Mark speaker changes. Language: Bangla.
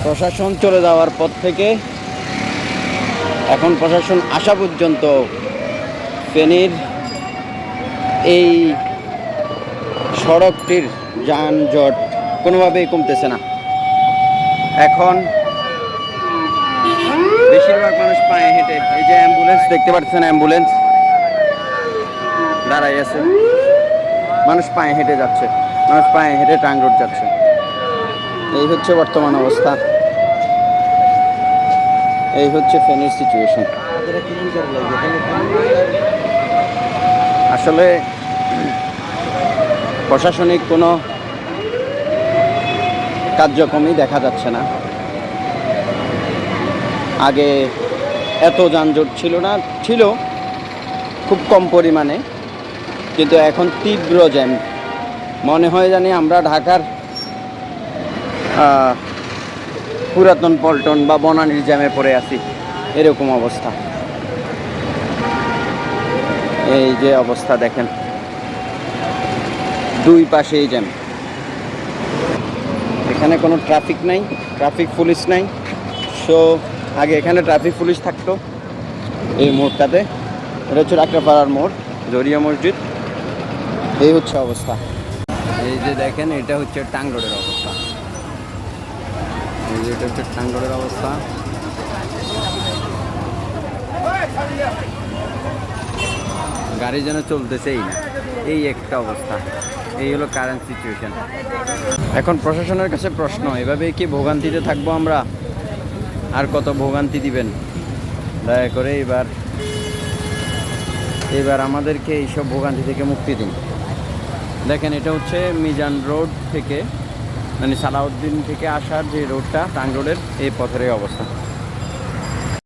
Speaker 1: প্রশাসন চলে যাওয়ার পর থেকে এখন প্রশাসন আসা পর্যন্ত ফেনীর এই সড়কটির যানজট কোনোভাবেই কমতেছে না। এখন বেশিরভাগ মানুষ পায়ে হেঁটে, এই যে অ্যাম্বুলেন্স দেখতে পাচ্ছেন, অ্যাম্বুলেন্স দাঁড়াই আছে, মানুষ পায়ে হেঁটে যাচ্ছে, মানুষ পায়ে হেঁটে টাং রোড যাচ্ছে। এই হচ্ছে বর্তমান অবস্থা, এই হচ্ছে ফেনীর সিচুয়েশন। আসলে প্রশাসনিক কোনো কার্যক্রমই দেখা যাচ্ছে না। আগে এত যানজট ছিল না, ছিল খুব কম পরিমাণে, কিন্তু এখন তীব্র জ্যাম। মনে হয় জানি আমরা ঢাকার পুরাতন পল্টন বা বনানীর জ্যামে পড়ে আছি, এরকম অবস্থা। এই যে অবস্থা দেখেন, দুই পাশেই জ্যাম। এখানে কোনো ট্রাফিক নাই, ট্রাফিক পুলিশ নাই। সো আগে এখানে ট্রাফিক পুলিশ থাকতো এই মোড়টাতে। এটা হচ্ছে রাকড়াপাড়ার মোড়, জরিয়া মসজিদ। এই হচ্ছে অবস্থা। এই যে দেখেন, এটা হচ্ছে টাং রোডের অবস্থা। এই যে এটা হচ্ছে টাং রোডের অবস্থা। গাড়ি যেন চলতেছেই না, এই একটা অবস্থা। এই হলো কারেন্ট সিচুয়েশন। এখন প্রশাসনের কাছে প্রশ্ন, এভাবে কি ভোগান্তিতে থাকবো আমরা? আর কত ভোগান্তি দিবেন? দয়া করে এবার আমাদেরকে এইসব ভোগান্তি থেকে মুক্তি দিন। দেখেন, এটা হচ্ছে মিজান রোড থেকে, মানে সালাউদ্দিন থেকে আসার যে রোডটা, টাং রোডের এই পথের অবস্থা।